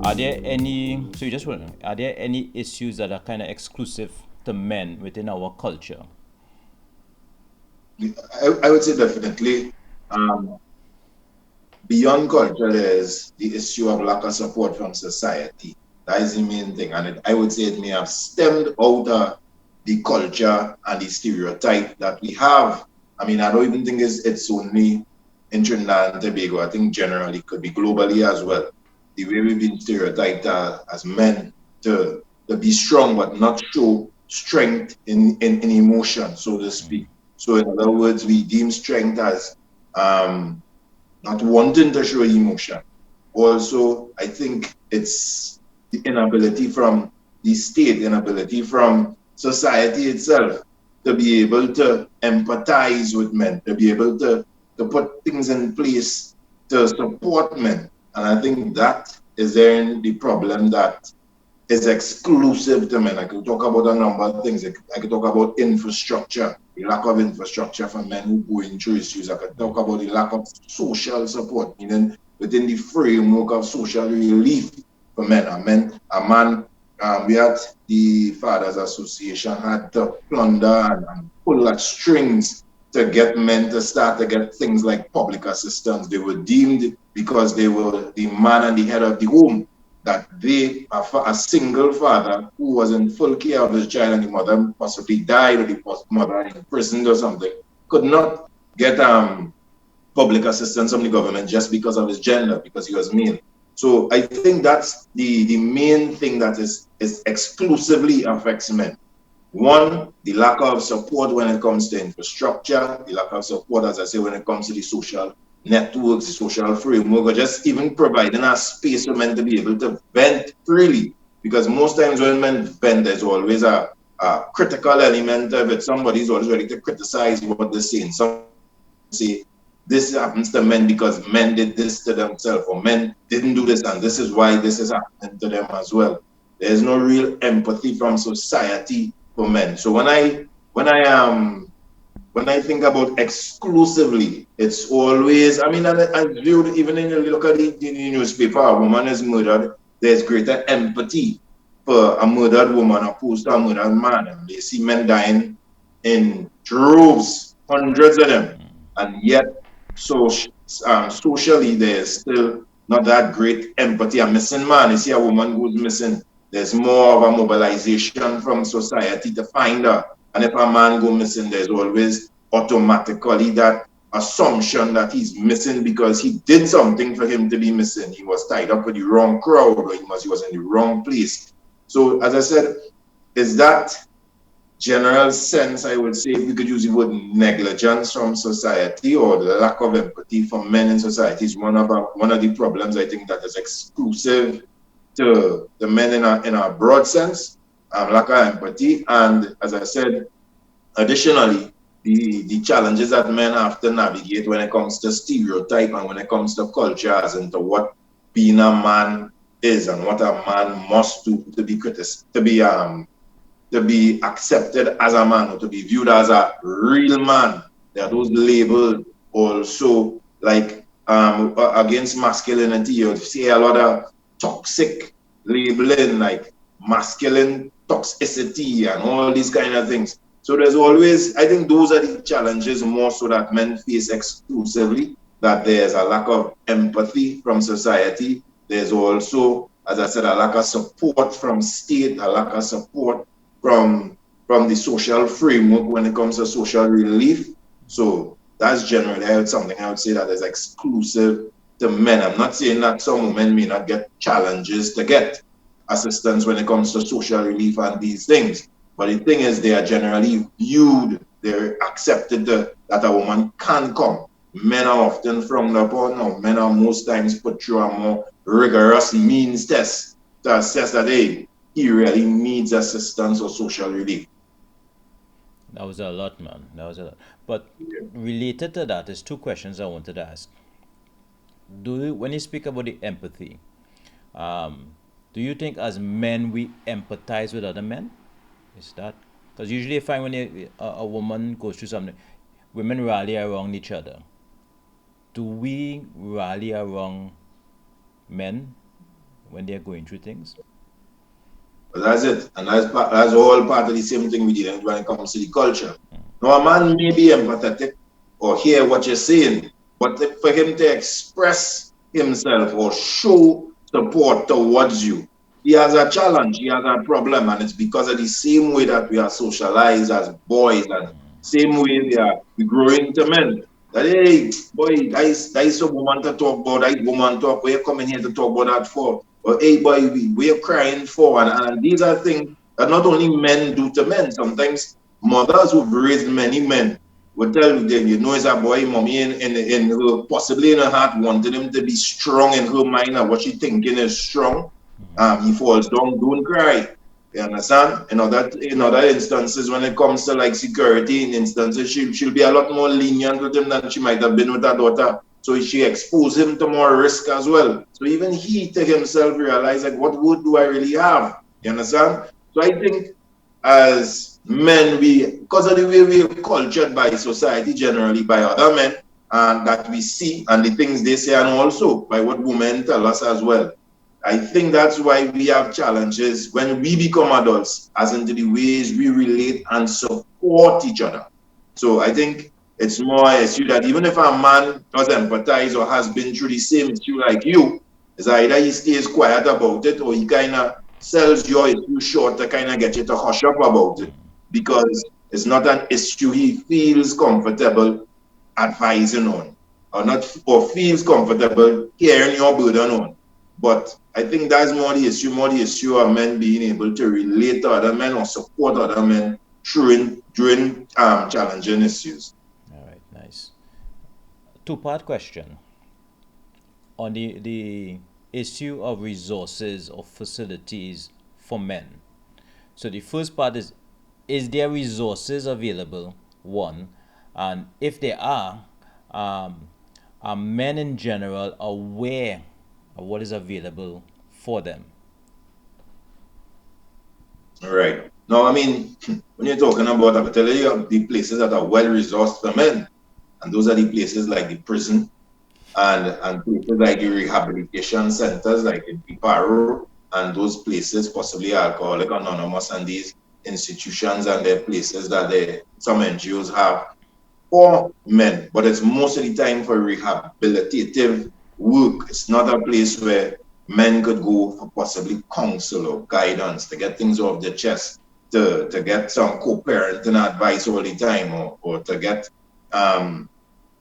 Are there any, so you just want, are there any issues that are kind of exclusive to men within our culture? I would say definitely. Um, Beyond culture, there's the issue of lack of support from society. That is the main thing. And I would say it may have stemmed out of the culture and the stereotype that we have. I mean, I don't even think it's only in Trinidad and Tobago. I think generally it could be globally as well. The way we've been stereotyped as men to be strong but not show strength in emotion, so to speak. So in other words, we deem strength as um, not wanting to show emotion. Also, I think it's the inability from the state, inability from society itself to be able to empathize with men, to be able to put things in place to support men. And I think that is then the problem that is exclusive to men. I could talk about a number of things. I could talk about infrastructure, the lack of infrastructure for men who go through issues. I could talk about the lack of social support, meaning within the framework of social relief for men. A man, we had the Fathers Association had to plunder and pull at strings to get men to start to get things like public assistance. They were deemed because they were the man and the head of the home that they, a single father who was in full care of his child and the mother possibly died or the mother imprisoned or something, could not get public assistance from the government just because of his gender, because he was male. So I think that's the main thing that is exclusively affects men. One, the lack of support when it comes to infrastructure, the lack of support, as I say, when it comes to the social networks, the social framework, or just even providing a space for men to be able to vent freely. Because most times when men vent, there's always a critical element of it. Somebody's always ready to criticize what they're saying. Some say this happens to men because men did this to themselves, or men didn't do this, and this is why this is happening to them as well. There's no real empathy from society for men. So when I think about exclusively, it's always, I mean, I viewed even in you look at the newspaper, a woman is murdered, there's greater empathy for a murdered woman opposed to a murdered man. And they see men dying in droves, hundreds of them, and yet so socially there's still not that great empathy. A missing man, you see a woman who's missing, there's more of a mobilization from society to find her. And if a man go missing, there's always automatically that assumption that he's missing because he did something for him to be missing. He was tied up with the wrong crowd, or he was in the wrong place. So as I said, is that general sense, I would say, if we could use the word negligence from society or the lack of empathy from men in society is one of the problems I think that is exclusive to the men in a broad sense, lack of empathy. And as I said, additionally, the challenges that men have to navigate when it comes to stereotype and when it comes to culture as into what being a man is and what a man must do to be to be accepted as a man or to be viewed as a real man. There are those labels also like against masculinity. You see a lot of toxic labeling like masculine toxicity and all these kind of things. So there's always, I think those are the challenges more so that men face exclusively, that there's a lack of empathy from society. There's also, as I said, a lack of support from state, a lack of support from the social framework when it comes to social relief. So that's generally something I would say that is exclusive to men. I'm not saying that some women may not get challenges to get assistance when it comes to social relief and these things. But the thing is, they are generally viewed, they're accepted that a woman can come. Men are often frowned upon, or men are most times put through a more rigorous means test to assess that, hey, he really needs assistance or social relief. That was a lot, man. That was a lot. But related to that is two questions I wanted to ask. When you speak about the empathy, um, do you think as men we empathize with other men? Is that because usually I find when a woman goes through something, women rally around each other. Do we rally around men when they're going through things. But that's it. And that's all part of the same thing we did when it comes to the culture. Now, a man may be empathetic or hear what you're saying, but for him to express himself or show support towards you, he has a challenge, he has a problem, and it's because of the same way that we are socialized as boys and same way we grow into men. That hey, boy, that is a woman to talk about, that is woman talk. Where you coming here to talk about that for? Or hey boy, we're crying for, and these are things that not only men do to men. Sometimes mothers who've raised many men will tell you that you know it's a boy, mommy in her, possibly in her heart wanted him to be strong in her mind and what she thinking is strong. He falls down, don't cry. You understand? In other instances, when it comes to like security in instances, she'll be a lot more lenient with him than she might have been with her daughter. So she exposed him to more risk as well. So even he to himself realized like what wood do I really have? You understand? So I think as men, because of the way we're cultured by society generally, by other men, and that we see and the things they say, and also by what women tell us as well. I think that's why we have challenges when we become adults, as into the ways we relate and support each other. So I think it's more issue that even if a man does empathize or has been through the same issue like you, it's either he stays quiet about it or he kind of sells your issue short to kind of get you to hush up about it because it's not an issue he feels comfortable advising on or not or feels comfortable hearing your burden on. But I think that's more the issue of men being able to relate to other men or support other men during challenging issues. All right, nice. Two-part question on the issue of resources or facilities for men. So the first part is there resources available? One, and if there um, are men in general aware of what is available for them? All right. Now, I mean, when you're talking about, I'm telling you, the places that are well resourced for men, and those are the places like the prison and places like the rehabilitation centers, like in Piparo, and those places, possibly Alcoholic Anonymous, and these institutions and their places that some NGOs have for men, but it's most of the time for rehabilitative work. It's not a place where men could go for possibly counsel or guidance to get things off their chest, to get some co-parenting advice all the time, or to get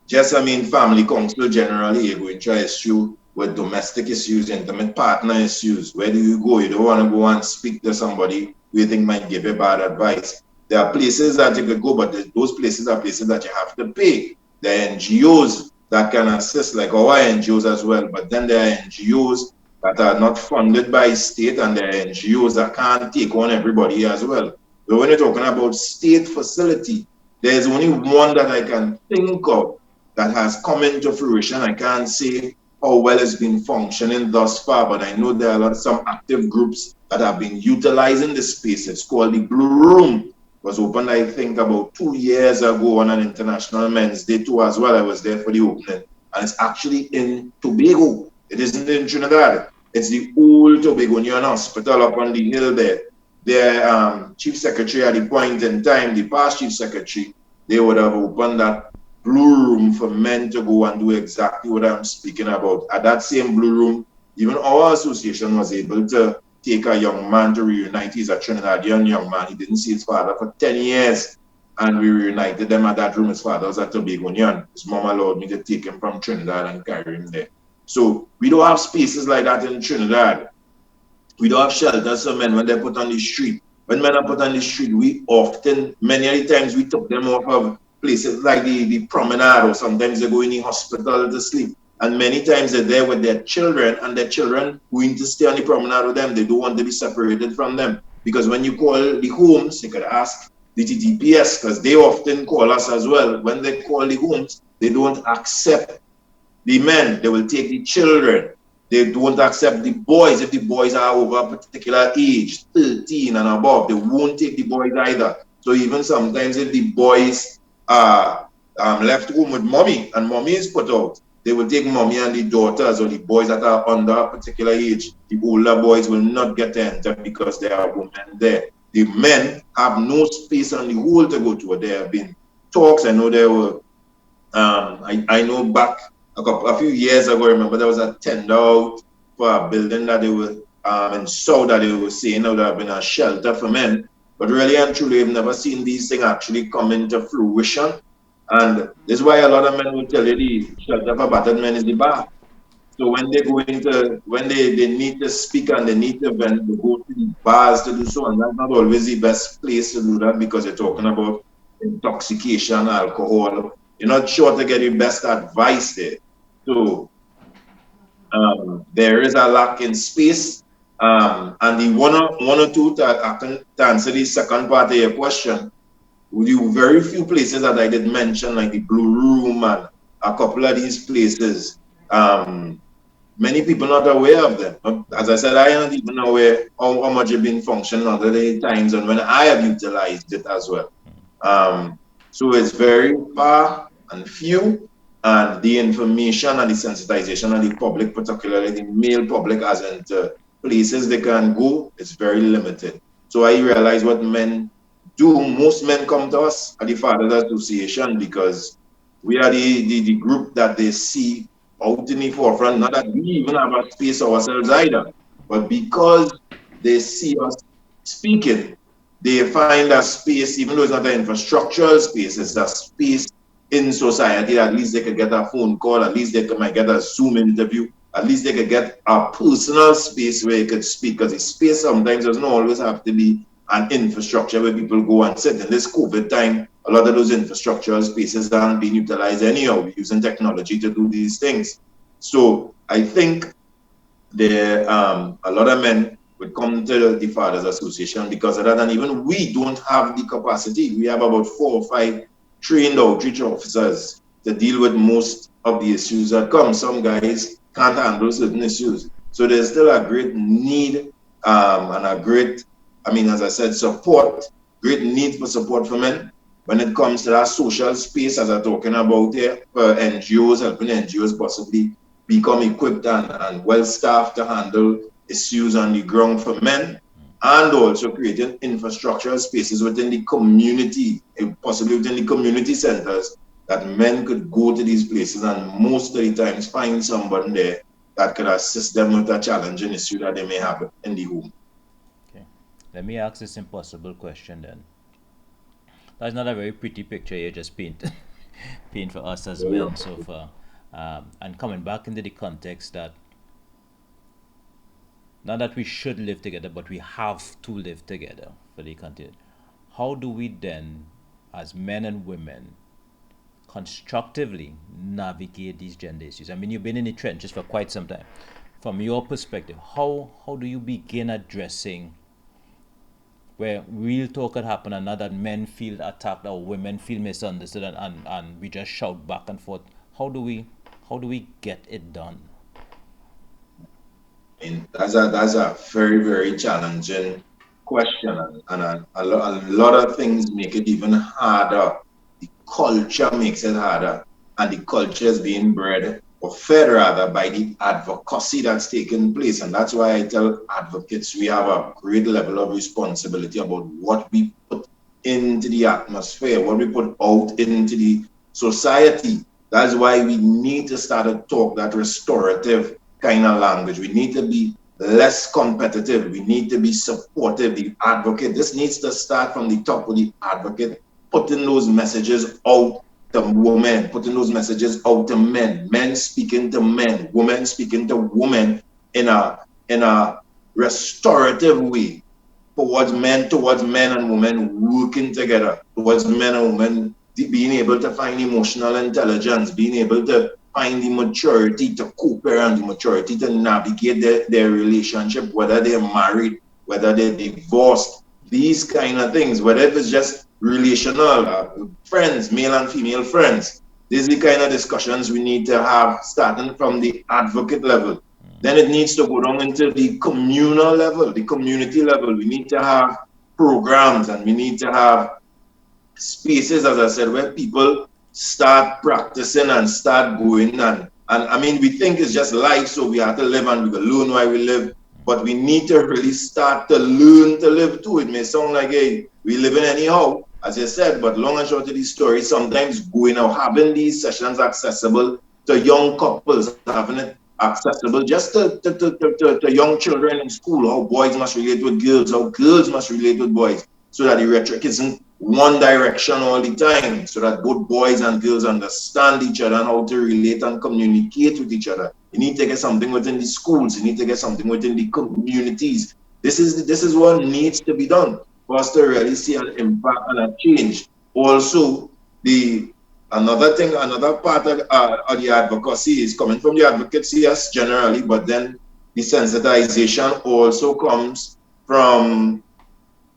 just, I mean, family counsel generally, you're going to issue with domestic issues, intimate partner issues. Where do you go? You don't want to go and speak to somebody who you think might give you bad advice. There are places that you could go, but those places are places that you have to pay. There are NGOs that can assist, like our NGOs as well, but then there are NGOs that are not funded by state, and there are NGOs that can't take on everybody as well. So when you're talking about state facility, there's only one that I can think of that has come into fruition. I can't say how well it's been functioning thus far, but I know there are some active groups that have been utilizing the space. It's called the Blue Room. It was opened, I think, about 2 years ago on an International Men's Day too as well. I was there for the opening. And it's actually in Tobago. It isn't in Trinidad. It's the old Tobagonian Hospital up on the hill there. Their chief secretary at the point in time, the past chief secretary, they would have opened that blue room for men to go and do exactly what I'm speaking about. At that same blue room, even our association was able to take a young man to reunite. He's a Trinidadian young man. He didn't see his father for 10 years. And we reunited them at that room. His father was a Tobagonian. His mom allowed me to take him from Trinidad and carry him there. So we don't have spaces like that in Trinidad. We don't have shelters for men when they're put on the street. When men are put on the street, we often, many times, we took them off of places like the promenade, or sometimes they go in the hospital to sleep. And many times they're there with their children, and their children going to stay on the promenade with them. They don't want to be separated from them. Because when you call the homes, you could ask the TTPS, because they often call us as well. When they call the homes, they don't accept the men, they will take the children. They don't accept the boys if the boys are over a particular age, 13 and above. They won't take the boys either. So even sometimes if the boys are left home with mommy and mommy is put out, they will take mommy and the daughters or the boys that are under a particular age. The older boys will not get to enter because there are women there. The men have no space on the whole to go to. There have been talks. I know there were I know back a few years ago, I remember there was a tender out for a building that they were in South that they were saying that would have been a shelter for men. But really and truly, I've never seen these things actually come into fruition. And this is why a lot of men will tell you the shelter for battered men is the bar. So when they go into, when they need to speak and they need to vent, they go to the bars to do so, and that's not always the best place to do that because you're talking about intoxication, alcohol. You're not sure to get the best advice there. So there is a lack in space. And the one or two to answer the second part of your question, the very few places that I did mention, like the Blue Room and a couple of these places, many people not aware of them. As I said, I am not even aware how much it been functioning other times and when I have utilized it as well. So it's very far and few, and the information and the sensitization of the public, particularly the male public, as into places they can go, is very limited. So I realize what men do. Most men come to us at the Fathers Association because we are the group that they see out in the forefront. Not that we even have a space ourselves either, but because they see us speaking, they find a space, even though it's not an infrastructural space, it's a space in society. At least they could get a phone call, at least they might get a Zoom interview, at least they could get a personal space where you could speak. Because the space sometimes doesn't always have to be an infrastructure where people go and sit. In this COVID time, a lot of those infrastructural spaces aren't being utilized anyhow. We're using technology to do these things. So I think there a lot of men would come to the Fathers Association because of that, and even we don't have the capacity. We have about 4 or 5 trained outreach officers to deal with most of the issues that come. Some guys can't handle certain issues. So there's still a great need and a great, I mean, as I said, support, great need for support for men when it comes to that social space, as I'm talking about here, for NGOs, helping NGOs possibly become equipped and well staffed to handle issues on the ground for men, and also creating infrastructural spaces within the community, possibly within the community centers, that men could go to these places and most of the times find somebody there that could assist them with a challenging issue that they may have in the home. Okay. Let me ask this impossible question then. That's not a very pretty picture you just paint for us as men so far. And coming back into the context that not that we should live together, but we have to live together for the continent. How do we then, as men and women, constructively navigate these gender issues? I mean, you've been in the trenches for quite some time. From your perspective, how do you begin addressing where real talk could happen and not that men feel attacked or women feel misunderstood and we just shout back and forth? How do we get it done? I mean, that's a very, very challenging question, and a lot of things make it even harder. The culture makes it harder, and the culture is being bred or fed rather by the advocacy that's taking place. And that's why I tell advocates we have a great level of responsibility about what we put into the atmosphere, what we put out into the society. That's why we need to start to talk that restorative kind of language. We need to be less competitive. We need to be supportive. The advocate, this needs to start from the top with the advocate, putting those messages out to women, putting those messages out to men, men speaking to men, women speaking to women in a restorative way towards men and women working together, towards men and women being able to find emotional intelligence, being able to find the maturity to co-parent, the maturity to navigate their relationship, whether they're married, whether they're divorced, these kind of things, whether it's just relational, friends, male and female friends. These are the kind of discussions we need to have starting from the advocate level. Then it needs to go down into the communal level, the community level. We need to have programs and we need to have spaces, as I said, where people start practicing and start going and And I mean, we think it's just life, so we have to live and we will learn why we live. But we need to really start to learn to live too. It may sound like, hey, we live in anyhow, as you said, but long and short of these stories, sometimes going out, having these sessions accessible to young couples, having it accessible just to young children in school, how boys must relate with girls, how girls must relate with boys, so that the rhetoric isn't one direction all the time, so that both boys and girls understand each other and how to relate and communicate with each other. You need to get something within the schools. You need to get something within the communities. This is what needs to be done for us to really see an impact and a change. Also, the another thing, another part of the advocacy is coming from the advocacy, yes, generally, but then the sensitization also comes from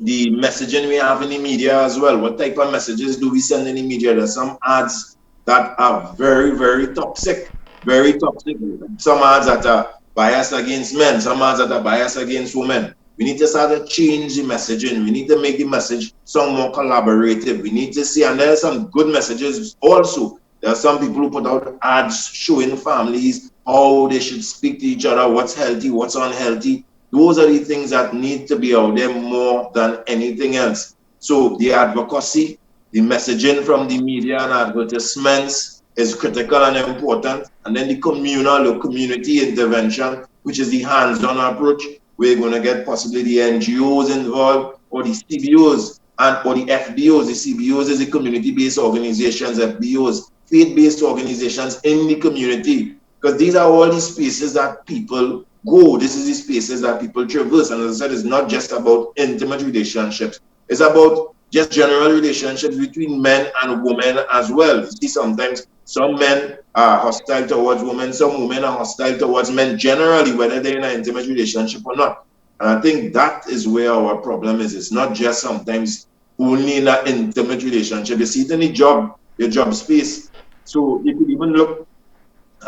the messaging we have in the media as well. What type of messages do we send in the media? There's some ads that are very, very toxic, very toxic. Some ads that are biased against men, some ads that are biased against women. We need to start to change the messaging. We need to make the message some more collaborative. We need to see, and there are some good messages also. There are some people who put out ads showing families how they should speak to each other, what's healthy, what's unhealthy. Those are the things that need to be out there more than anything else. So the advocacy, the messaging from the media and advertisements is critical and important. And then the communal or community intervention, which is the hands-on approach. We're going to get possibly the NGOs involved or the CBOs and or the FBOs. The CBOs is the community-based organizations, FBOs, faith-based organizations in the community. Because these are all the spaces that people go. This is the spaces that people traverse. And as I said, it's not just about intimate relationships. It's about just general relationships between men and women as well. You see, sometimes some men are hostile towards women, some women are hostile towards men generally, whether they're in an intimate relationship or not. And I think that is where our problem is. It's not just sometimes only in an intimate relationship. You see it in the job, your job space. So you could even look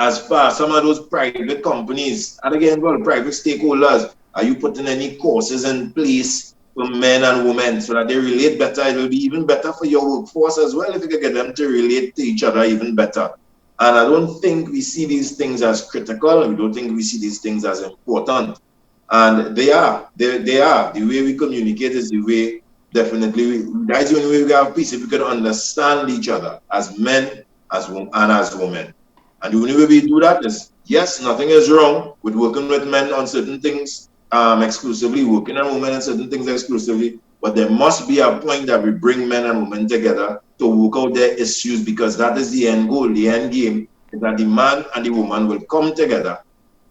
as far as some of those private companies, and again, well, private stakeholders, are you putting any courses in place for men and women so that they relate better? It will be even better for your workforce as well if you can get them to relate to each other even better. And I don't think we see these things as critical. We don't think we see these things as important. And they are. They are. The way we communicate is the way, definitely, that's the only way we have peace, if we can understand each other as men and as women. And the only way we do that is, yes, nothing is wrong with working with men on certain things exclusively, working on women on certain things exclusively, but there must be a point that we bring men and women together to work out their issues, because that is the end goal, the end game, is that the man and the woman will come together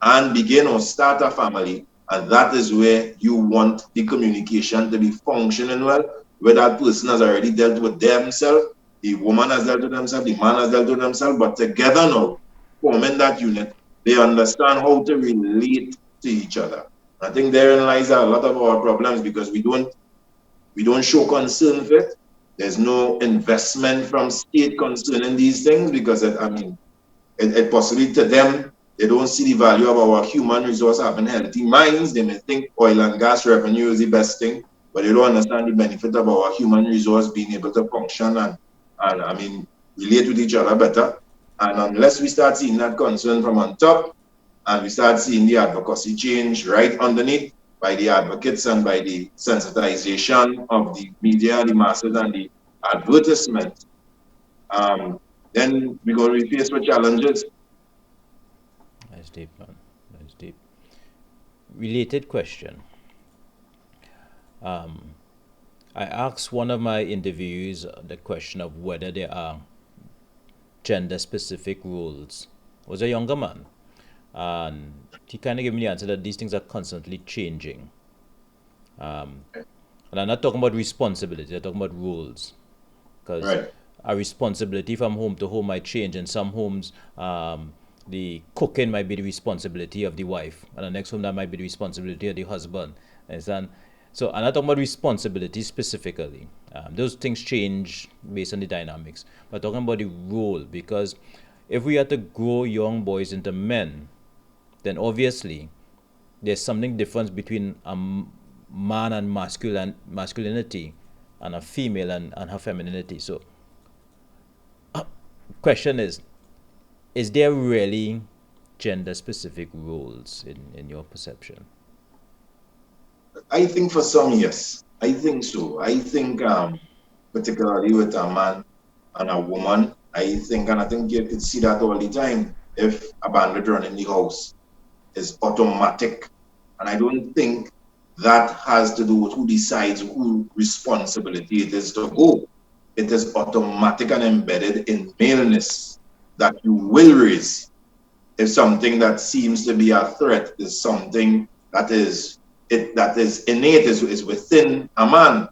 and begin or start a family. And that is where you want the communication to be functioning well, where that person has already dealt with themselves, the woman has dealt with themselves, the man has dealt with themselves, but together now, forming that unit, they understand how to relate to each other. I think therein lies a lot of our problems, because we don't show concern for it. There's no investment from state concerning these things, because I mean, it possibly to them, they don't see the value of our human resource having healthy minds. They may think oil and gas revenue is the best thing, but they don't understand the benefit of our human resource being able to function and I mean, relate with each other better. And unless we start seeing that concern from on top, and we start seeing the advocacy change right underneath by the advocates and by the sensitization of the media, the masses, and the advertisement, um, then we're going to be faced with challenges. That's deep, man. That's deep. Related question. I asked one of my interviewees the question of whether there are gender specific rules. It was a younger man. And he kind of gave me the answer that these things are constantly changing. And I'm not talking about responsibility, I'm talking about rules. Because Right. our responsibility from home to home might change. In some homes, the cooking might be the responsibility of the wife, and the next home that might be the responsibility of the husband. Understand? So I'm not talking about responsibility specifically. Those things change based on the dynamics. But talking about the role, because if we are to grow young boys into men, then obviously there's something different between a man and masculinity and a female and her femininity. So question is, is there really gender specific roles in your perception? I think for some, yes. I think so. I think particularly with a man and a woman, I think, and I think you could see that all the time. If a bandit run in the house, is automatic. And I don't think that has to do with who decides who responsibility it is to go. It is automatic and embedded in maleness that you will raise. If something that seems to be a threat is something that is innate, is within a man,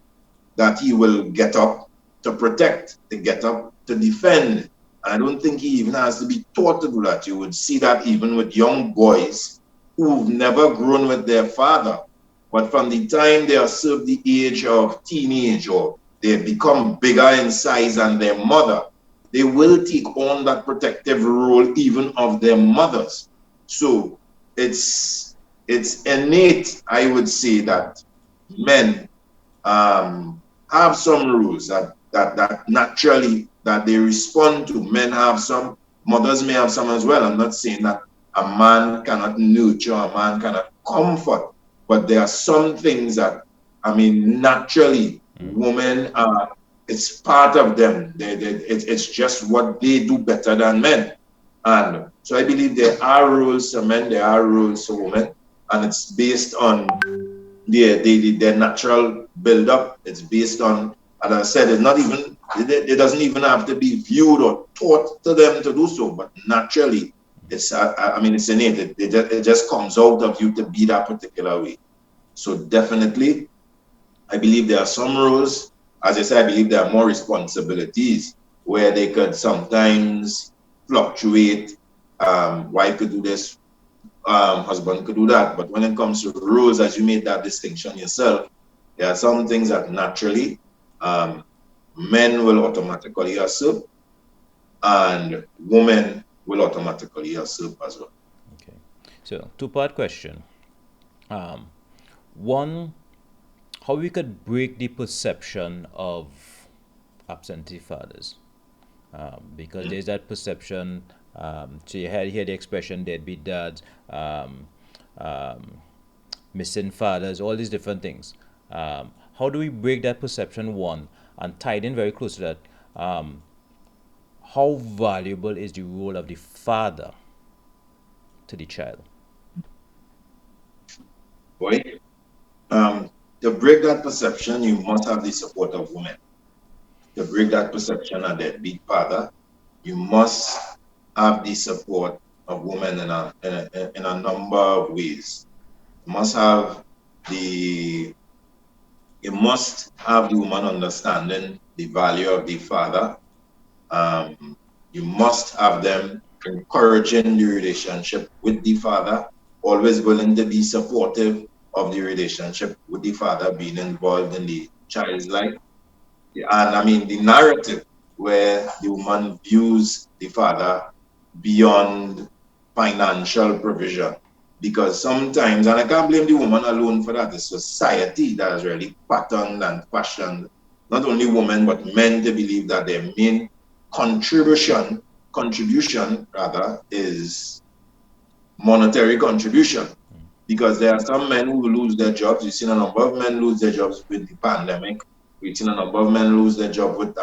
that he will get up to protect, to get up to defend. And I don't think he even has to be taught to do that. You would see that even with young boys who've never grown with their father. But from the time they are served the age of teenage or they become bigger in size than their mother, they will take on that protective role even of their mothers. So it's it's innate, I would say, that men have some rules that naturally that they respond to. Men have some, mothers may have some as well. I'm not saying that a man cannot nurture, a man cannot comfort, but there are some things that, I mean, naturally, women are, it's part of them. It's just what they do better than men. And so I believe there are rules for men, there are rules for women, and it's based on their natural build up. It's based on, as I said, it's not even, it doesn't even have to be viewed or taught to them to do so, but naturally, it's, I mean, it's innate. It just comes out of you to be that particular way. So definitely, I believe there are some roles. As I said, I believe there are more responsibilities where they could sometimes fluctuate. Wife could do this, husband could do that. But when it comes to roles, as you made that distinction yourself, there are some things that naturally um, men will automatically assume and women will automatically assume as well. Okay. So, two-part question. Um, One, how we could break the perception of absentee fathers, because there's that perception. So you had hear the expression deadbeat dads, um, missing fathers, all these different things. How do we break that perception? One, and tied in very close to that, how valuable is the role of the father to the child? Right? To break that perception, you must have the support of women. To break that perception of deadbeat father, you must have the support of women in a number of ways. You must have the you must have the woman understanding the value of the father. Um, you must have them encouraging the relationship with the father, always willing to be supportive of the relationship with the father, being involved in the child's life. And I mean, the narrative where the woman views the father beyond financial provision. Because sometimes, and I can't blame the woman alone for that, it's society that has really patterned and fashioned not only women but men to believe that their main contribution rather, is monetary contribution. Because there are some men who lose their jobs. You've seen a number of men lose their jobs with the pandemic. We've seen a number of men lose their job with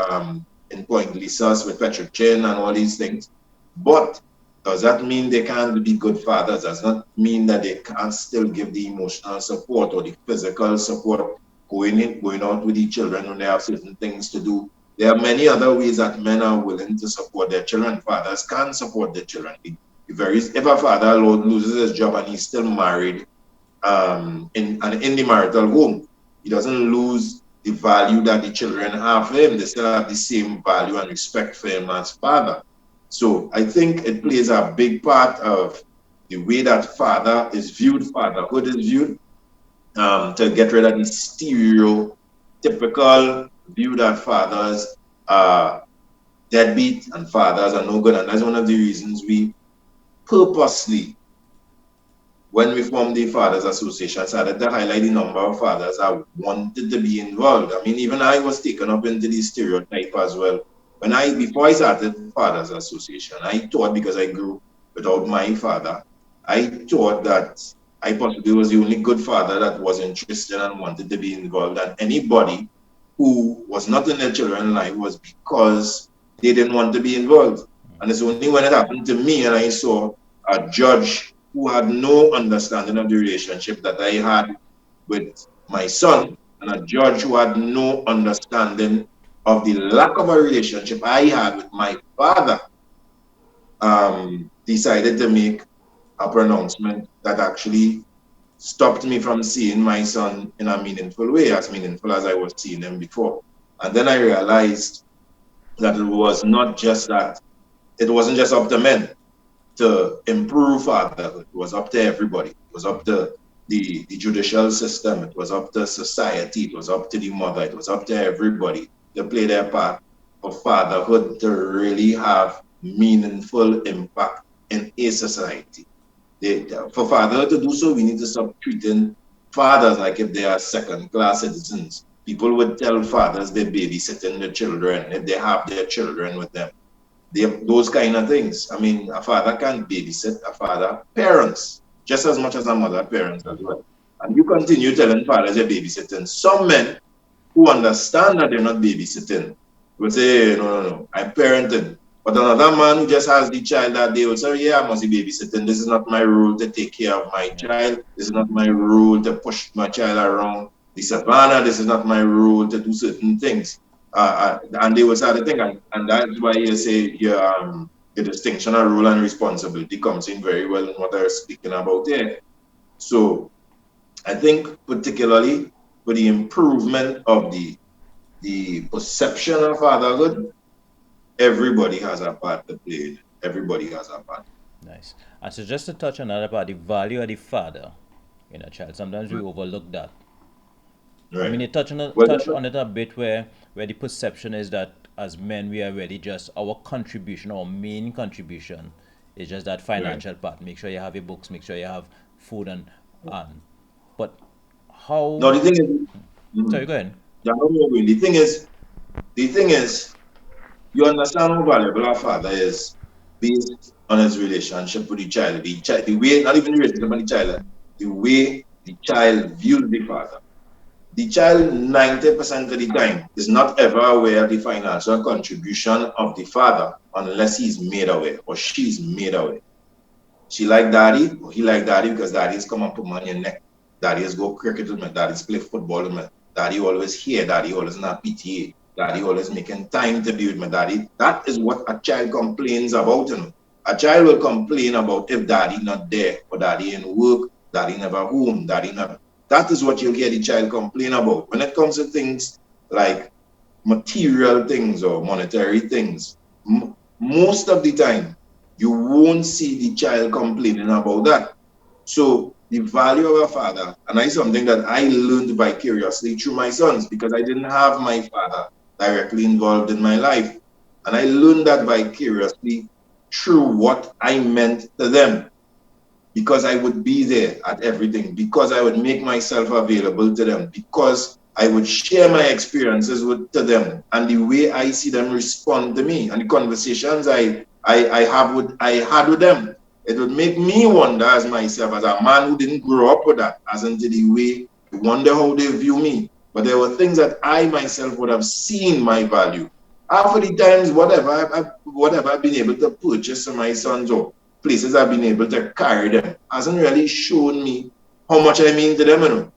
in Point Lisas, with Patrick Chin and all these things. But does that mean they can't be good fathers? Does not mean that they can't still give the emotional support or the physical support, going out with the children when they have certain things to do. There are many other ways that men are willing to support their children. Fathers can support their children. If a father loses his job and he's still married, in the marital home, he doesn't lose the value that the children have for him. They still have the same value and respect for him as father. So I think it plays a big part of the way that father is viewed, fatherhood is viewed, to get rid of the stereotypical view that fathers are deadbeat and fathers are no good. And that's one of the reasons we purposely, when we formed the Fathers Association, started to highlight the number of fathers that wanted to be involved. I mean, even I was taken up into the stereotype as well. Before I started Fathers Association, I thought because I grew without my father, I thought that I possibly was the only good father that was interested and wanted to be involved. And anybody who was not in their children's life was because they didn't want to be involved. And it's only when it happened to me and I saw a judge who had no understanding of the relationship that I had with my son and a judge who had no understanding of the lack of a relationship I had with my father, decided to make a pronouncement that actually stopped me from seeing my son in a meaningful way, as meaningful as I was seeing him before. And then I realized that it was not just that, it wasn't just up to men to improve fatherhood. It was up to everybody. It was up to the judicial system. It was up to society. It was up to the mother. It was up to everybody to play their part for fatherhood to really have meaningful impact in a society. For fatherhood to do so, we need to stop treating fathers like if they are second-class citizens. People would tell fathers they're babysitting the children if they have their children with them, those kind of things. I mean, a father can't babysit, a father parents just as much as a mother parents as well. And you continue telling fathers they're babysitting. Some men who understand that they're not babysitting will say, no, no, no, I'm parenting. But another man who just has the child that day will say, yeah, I must be babysitting. This is not my role to take care of my Yeah. child. This is not my role to push my child around the savannah. This is not my role to do certain things. And they will say the thing. And that's why you say the distinction of role and responsibility comes in very well in what I was speaking about here. So I think particularly for the improvement of the perception of fatherhood, everybody has a part to play. Everybody has a part. Nice. And so just to touch on another part, the value of the father in a child. Sometimes we overlook that. I mean, Right. you Well, touch on it a bit where the perception is that as men we are really just our contribution, our main contribution is just that right. financial part. Make sure you have your books, make sure you have food and but how Now the thing is, sorry, mm, go ahead. yeah, no, no, no. The thing is, you understand how valuable a father is based on his relationship with the child. The way, not even the relationship with the child, the way the child views the father. The child, 90% of the time, is not ever aware of the financial contribution of the father unless he's made aware or she's made aware. She like daddy, or he like daddy because daddy's come and put money in neck. Daddy's go cricket with me. Daddy's play football with me. Daddy always here. Daddy always in a PTA. Daddy always making time to be with me. Daddy. That is what a child complains about. You know, a child will complain about if daddy not there or daddy in work, daddy never home, daddy not. That is what you'll hear the child complain about. When it comes to things like material things or monetary things, most of the time, you won't see the child complaining about that. So the value of a father, and it's something that I learned vicariously through my sons because I didn't have my father directly involved in my life. And I learned that vicariously through what I meant to them because I would be there at everything, because I would make myself available to them, because I would share my experiences to them and the way I see them respond to me and the conversations I had with them. It would make me wonder as myself, as a man who didn't grow up with that, as into the way I wonder how they view me. But there were things that I myself would have seen my value. Half of the times, whatever I've been able to purchase for my sons or places I've been able to carry them hasn't really shown me how much I mean to them. You know.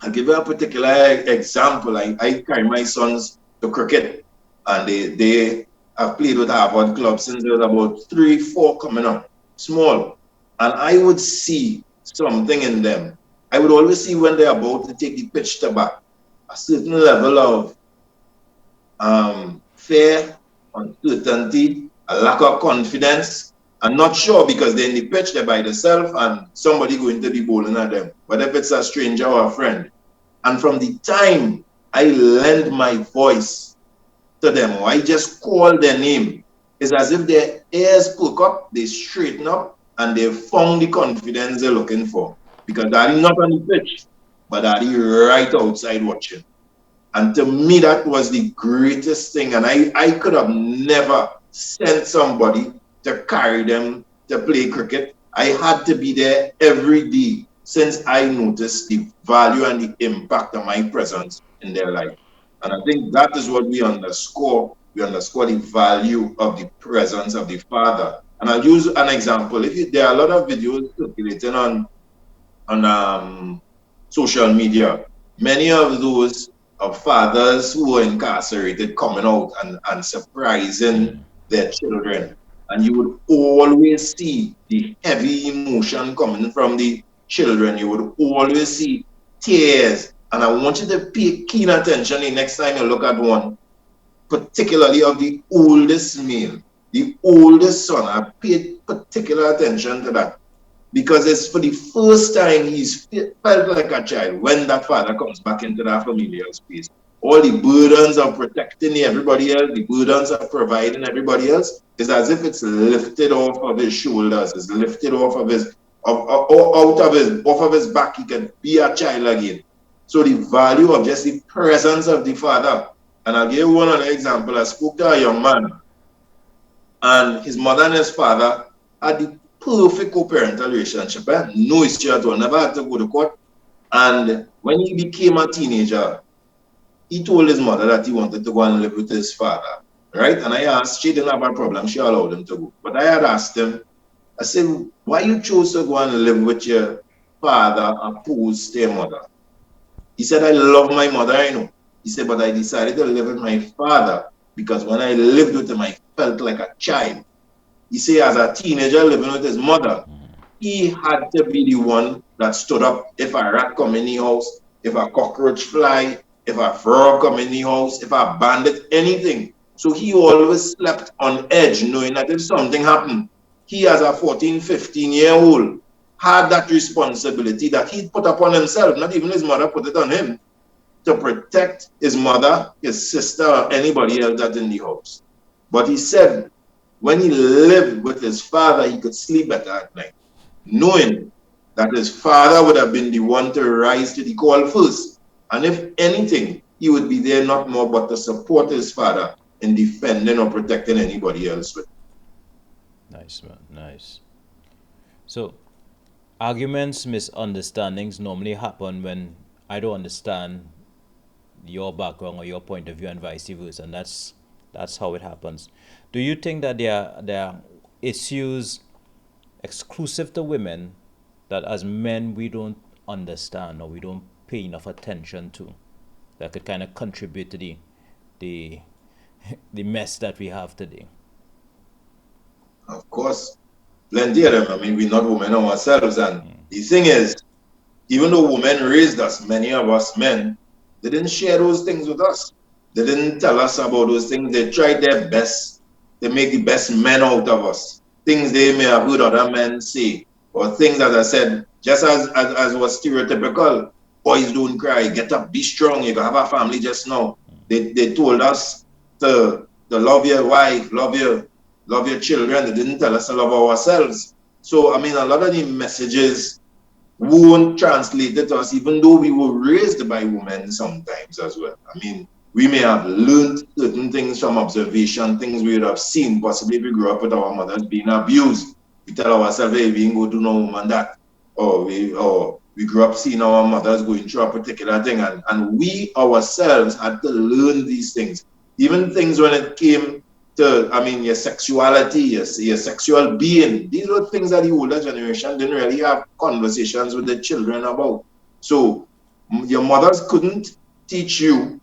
I'll give you a particular example. I carry my sons to cricket, and they have played with Harvard club since they was about 3, 4 coming up, small. And I would see something in them. I would always see when they're about to take the pitch to bat, a certain level of fear, uncertainty, a lack of confidence. I'm not sure because they're in the pitch, they're by themselves, and somebody going to be bowling at them. But if it's a stranger or a friend, and from the time I lend my voice to them, or I just call their name, it's as if their ears perk up, they straighten up, and they found the confidence they're looking for. Because daddy not on the pitch, but daddy right outside watching. And to me, that was the greatest thing. And I could have never sent somebody to carry them to play cricket. I had to be there every day since I noticed the value and the impact of my presence in their life. And I think that is what we underscore. We underscore the value of the presence of the father. And I'll use an example. There are a lot of videos circulating on social media. Many of those fathers who were incarcerated coming out and surprising their children. And you would always see the heavy emotion coming from the children. You would always see tears. And I want you to pay keen attention the next time you look at one, particularly of the oldest male, the oldest son. I paid particular attention to that because it's for the first time he's felt like a child when that father comes back into that familial space. All the burdens of protecting everybody else, the burdens of providing everybody else, is as if it's lifted off of his shoulders, it's lifted off of his off of his back. He can be a child again. So the value of just the presence of the father. And I'll give you one other example. I spoke to a young man, and his mother and his father had the perfect co-parental relationship. No issue at all. Never had to go to court. And when he became a teenager, he told his mother that he wanted to go and live with his father. Right? And I asked, she didn't have a problem. She allowed him to go. But I had asked him, I said, why you chose to go and live with your father opposed to your mother? He said, I love my mother, I know. He said, but I decided to live with my father because when I lived with him, I felt like a child. He said, as a teenager living with his mother, he had to be the one that stood up if a rat come in the house, if a cockroach fly, if a frog come in the house, if a bandit, anything. So he always slept on edge, knowing that if something happened, he as a 14, 15-year-old had that responsibility that he put upon himself, not even his mother put it on him, to protect his mother, his sister, or anybody else that's in the house. But he said when he lived with his father, he could sleep better at night, knowing that his father would have been the one to rise to the call first. And if anything, he would be there not more but to support his father in defending or protecting anybody else with. Nice, man. Nice. So, arguments, misunderstandings normally happen when I don't understand your background or your point of view and vice versa, and that's how it happens. Do you think that there are issues exclusive to women that as men we don't understand or we don't pay enough attention to that could kind of contribute to the the mess that we have today? Of course, plenty of them. I mean, we're not women ourselves. And the thing is, even though women raised us, many of us men, they didn't share those things with us. They didn't tell us about those things. They tried their best to make the best men out of us. Things they may have heard other men say, or things, as I said, just as was stereotypical. Boys don't cry, get up, be strong, you can have a family just now. They told us to love your wife, love your children. They didn't tell us to love ourselves. So I mean, a lot of the messages won't translate it to us, even though we were raised by women sometimes as well. I mean, we may have learned certain things from observation, things we would have seen, possibly if we grew up with our mothers being abused. We tell ourselves, hey, we ain't go do no woman that. Or we grew up seeing our mothers going through a particular thing, and we ourselves had to learn these things. Even things when it came to, I mean, your sexuality, your sexual being. These were things that the older generation didn't really have conversations with the children about. So your mothers couldn't teach you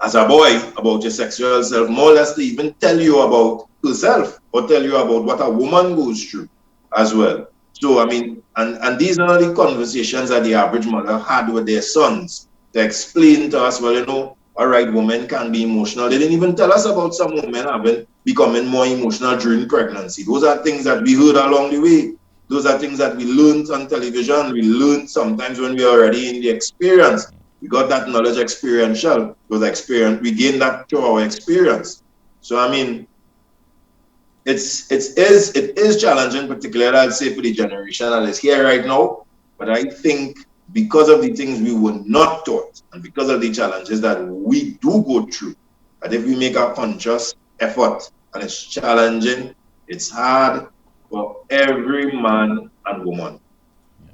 as a boy about your sexual self, more or less to even tell you about herself or tell you about what a woman goes through as well. So, I mean, and these are the conversations that the average mother had with their sons to explain to us, well, all right, women can be emotional. They didn't even tell us about some women having becoming more emotional during pregnancy. Those are things that we heard along the way. Those are things that we learned on television. We learned sometimes when we are already in the experience. We got that knowledge experiential. Those experience, we gained that through our experience. So I mean, it is challenging, particularly I'd say for the generation that is here right now. But I think because of the things we were not taught and because of the challenges that we do go through, that if we make a conscious effort, and it's challenging, it's hard for every man and woman.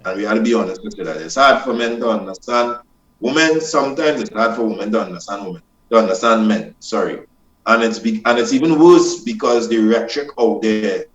And we have to be honest with that. It's hard for men to understand women. Sometimes it's hard for women, to understand men. Sorry, and it's even worse because the rhetoric out there,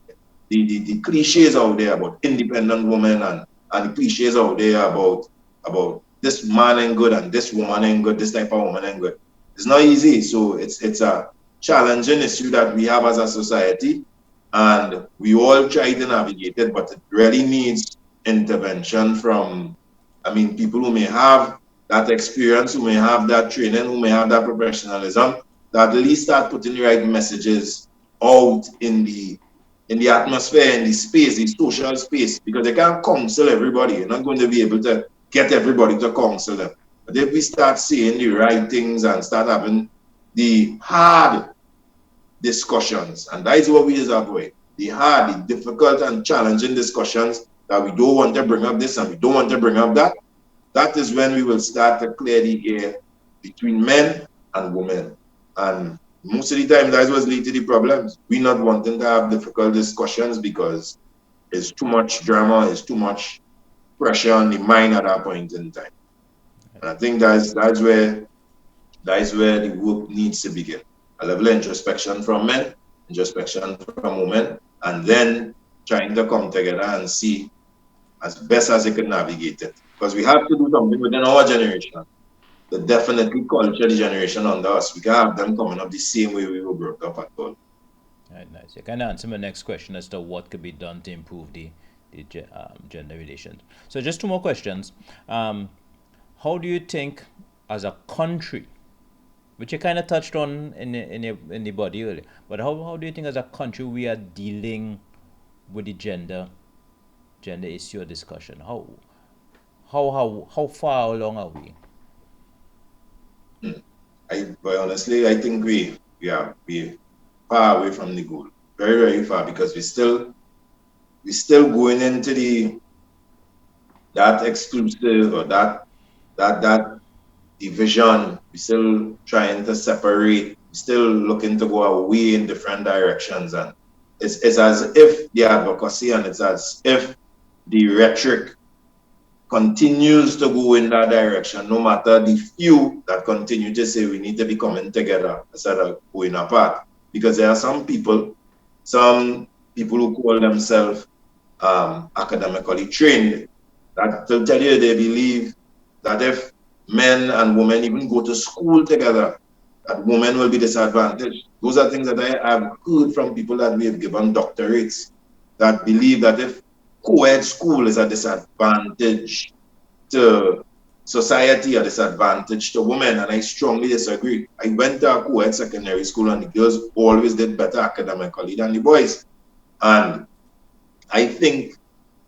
the cliches out there about independent women and the cliches out there about this man ain't good and this woman ain't good, this type of woman ain't good. It's not easy. So it's a challenging issue that we have as a society, and we all try to navigate it, but it really needs intervention from, I mean, people who may have that experience, who may have that training, who may have that professionalism, that at least start putting the right messages out in the atmosphere, in the space, the social space, because they can't counsel everybody. You're not going to be able to get everybody to counsel them. But if we start saying the right things and start having the hard discussions, and that is what we avoid, the hard, the difficult and challenging discussions that we don't want to bring up this and we don't want to bring up that, that is when we will start to clear the air between men and women. And most of the time, that was lead to the problems. We not wanting to have difficult discussions because it's too much drama, it's too much pressure on the mind at that point in time. And I think that's where the work needs to begin. A level of introspection from men, introspection from women, and then trying to come together and see as best as they can navigate it. Because we have to do something within our generation. The definitely culture the generation under us. We can't have them coming up the same way we were brought up at all. Right, nice. You can answer my next question as to what could be done to improve gender relations. So just two more questions. How do you think, as a country, which you kind of touched on in the body earlier, but how do you think as a country we are dealing with the gender issue or discussion? How far along are we? But honestly, I think we far away from the goal, very very far, because we still going into the that exclusive or that division. We still trying to separate. We still looking to go away in different directions, and it's as if the advocacy and it's as if the rhetoric continues to go in that direction, no matter the few that continue to say we need to be coming together instead of going apart. Because there are some people who call themselves academically trained that will tell you they believe that if men and women even go to school together, that women will be disadvantaged. Those are things that I have heard from people that we have given doctorates that believe that if co-ed school is a disadvantage to society, a disadvantage to women, and I strongly disagree. I went to a co-ed secondary school and the girls always did better academically than the boys. And I think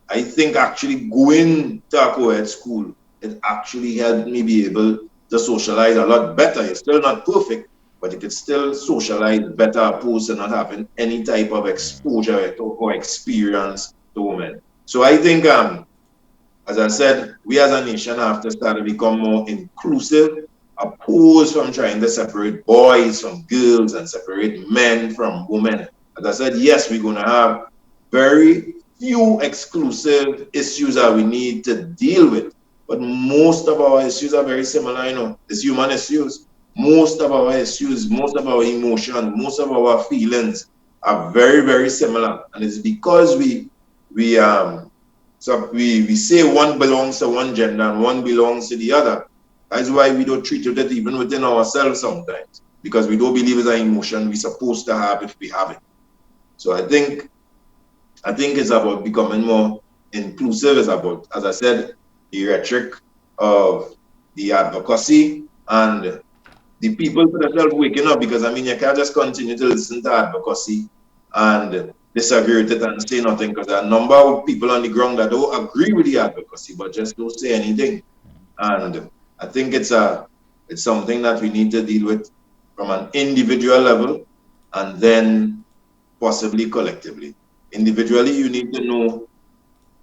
I think actually going to a co-ed school, it actually helped me be able to socialize a lot better. It's still not perfect, but you could still socialize better opposed to not having any type of exposure or experience to women. So I think, as I said, we as a nation have to start to become more inclusive, opposed from trying to separate boys from girls and separate men from women. As I said, yes, we're going to have very few exclusive issues that we need to deal with. But most of our issues are very similar, it's human issues. Most of our issues, most of our emotions, most of our feelings are very, very similar. And it's because we say one belongs to one gender and one belongs to the other. That's why we don't treat it even within ourselves sometimes. Because we don't believe it's an emotion we're supposed to have if we have it. So I think it's about becoming more inclusive. It's about, as I said, the rhetoric of the advocacy and the people for themselves waking up. Because I mean, you can't just continue to listen to advocacy and disagree with it and say nothing. Because there are a number of people on the ground that don't agree with the advocacy, but just don't say anything. And I think it's something that we need to deal with from an individual level and then possibly collectively. Individually, you need to know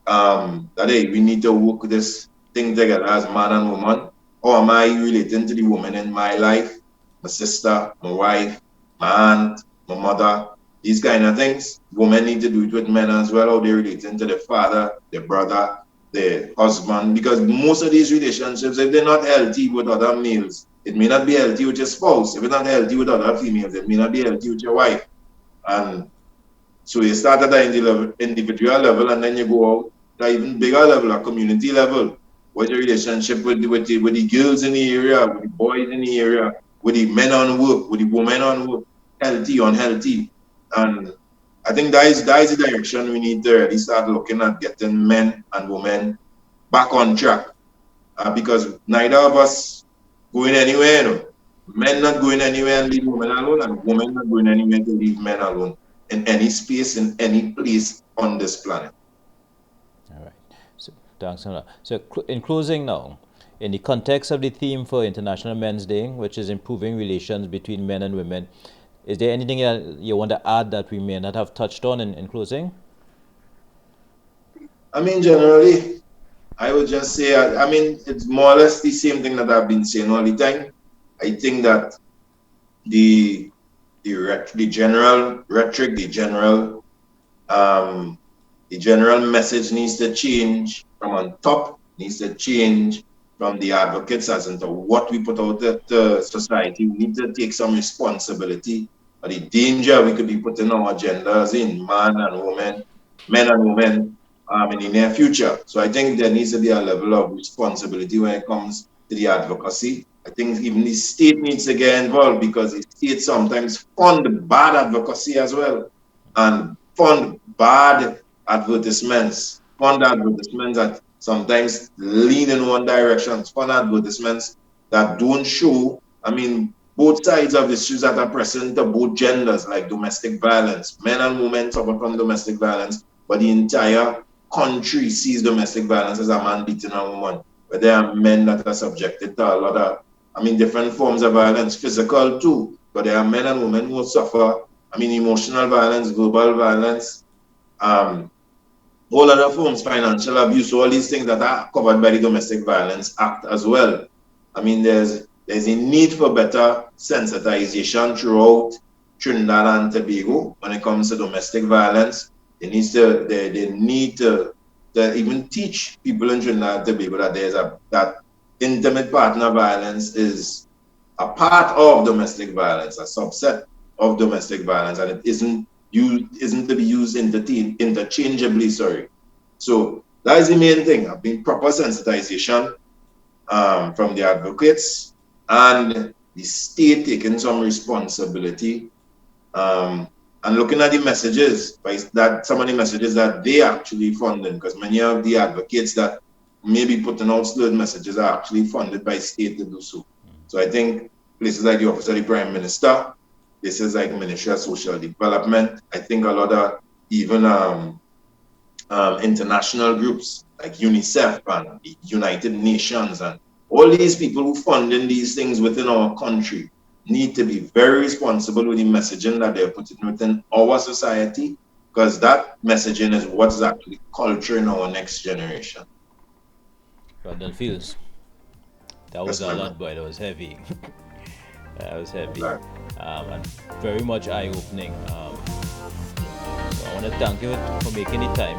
that hey, we need to work this thing together as man and woman? Or am I relating to the woman in my life, my sister, my wife, my aunt, my mother, these kind of things? Women need to do it with men as well, how they relating to their father, their brother, their husband, because most of these relationships, if they're not healthy with other males, it may not be healthy with your spouse. If it's not healthy with other females, it may not be healthy with your wife. And so you start at the individual level, and then you go out to even bigger level, a community level. What's your relationship with the girls in the area, with the boys in the area, with the men on work, with the women on work, healthy, unhealthy? And I think that is the direction we need to really start looking at, getting men and women back on track. Because neither of us going anywhere, you know. Men not going anywhere and leave women alone, and women not going anywhere to leave men alone in any space, in any place on this planet. All right. So thanks a lot. So in closing now, in the context of the theme for International Men's Day, which is improving relations between men and women, is there anything that you want to add that we may not have touched on in closing? I mean, generally, I would just say, I mean, it's more or less the same thing that I've been saying all the time. I think that the the general rhetoric, um, the general message needs to change from on top, needs to change from the advocates as into what we put out to society. We need to take some responsibility for the danger we could be putting our genders in, man and woman, men and women, in the near future. So I think there needs to be a level of responsibility when it comes to the advocacy. I think even the state needs to get involved, because the state sometimes fund bad advocacy as well, and fund bad fund advertisements that sometimes lean in one direction, fund advertisements that don't show, I mean, both sides of issues that are present to both genders, like domestic violence. Men and women suffer from domestic violence, but the entire country sees domestic violence as a man beating a woman. But there are men that are subjected to a lot of, I mean, different forms of violence, physical too. But there are men and women who suffer, I mean, emotional violence, verbal violence, all other forms, financial abuse, all these things that are covered by the Domestic Violence Act as well. I mean, there's a need for better sensitization throughout Trinidad and Tobago when it comes to domestic violence. They need to even teach people in Trinidad and Tobago that that intimate partner violence is a part of domestic violence, a subset of domestic violence, and it isn't to be used interchangeably. Sorry. So that is the main thing. I mean, proper sensitization from the advocates, and the state taking some responsibility, and looking at the messages, by that some of the messages that they actually funding, because many of the advocates that may be putting out slurred messages are actually funded by state to do so. So I think places like the Office of the Prime Minister, places like Ministry of Social Development, I think a lot of even international groups like UNICEF and the United Nations, and all these people who funding these things within our country need to be very responsible with the messaging that they're putting within our society, because that messaging is what is actually culturing our next generation. Rhondall Feeles. That was That's a my man. lot, boy. That was heavy. That was heavy. Exactly. And very much eye opening. So I want to thank you for making the time.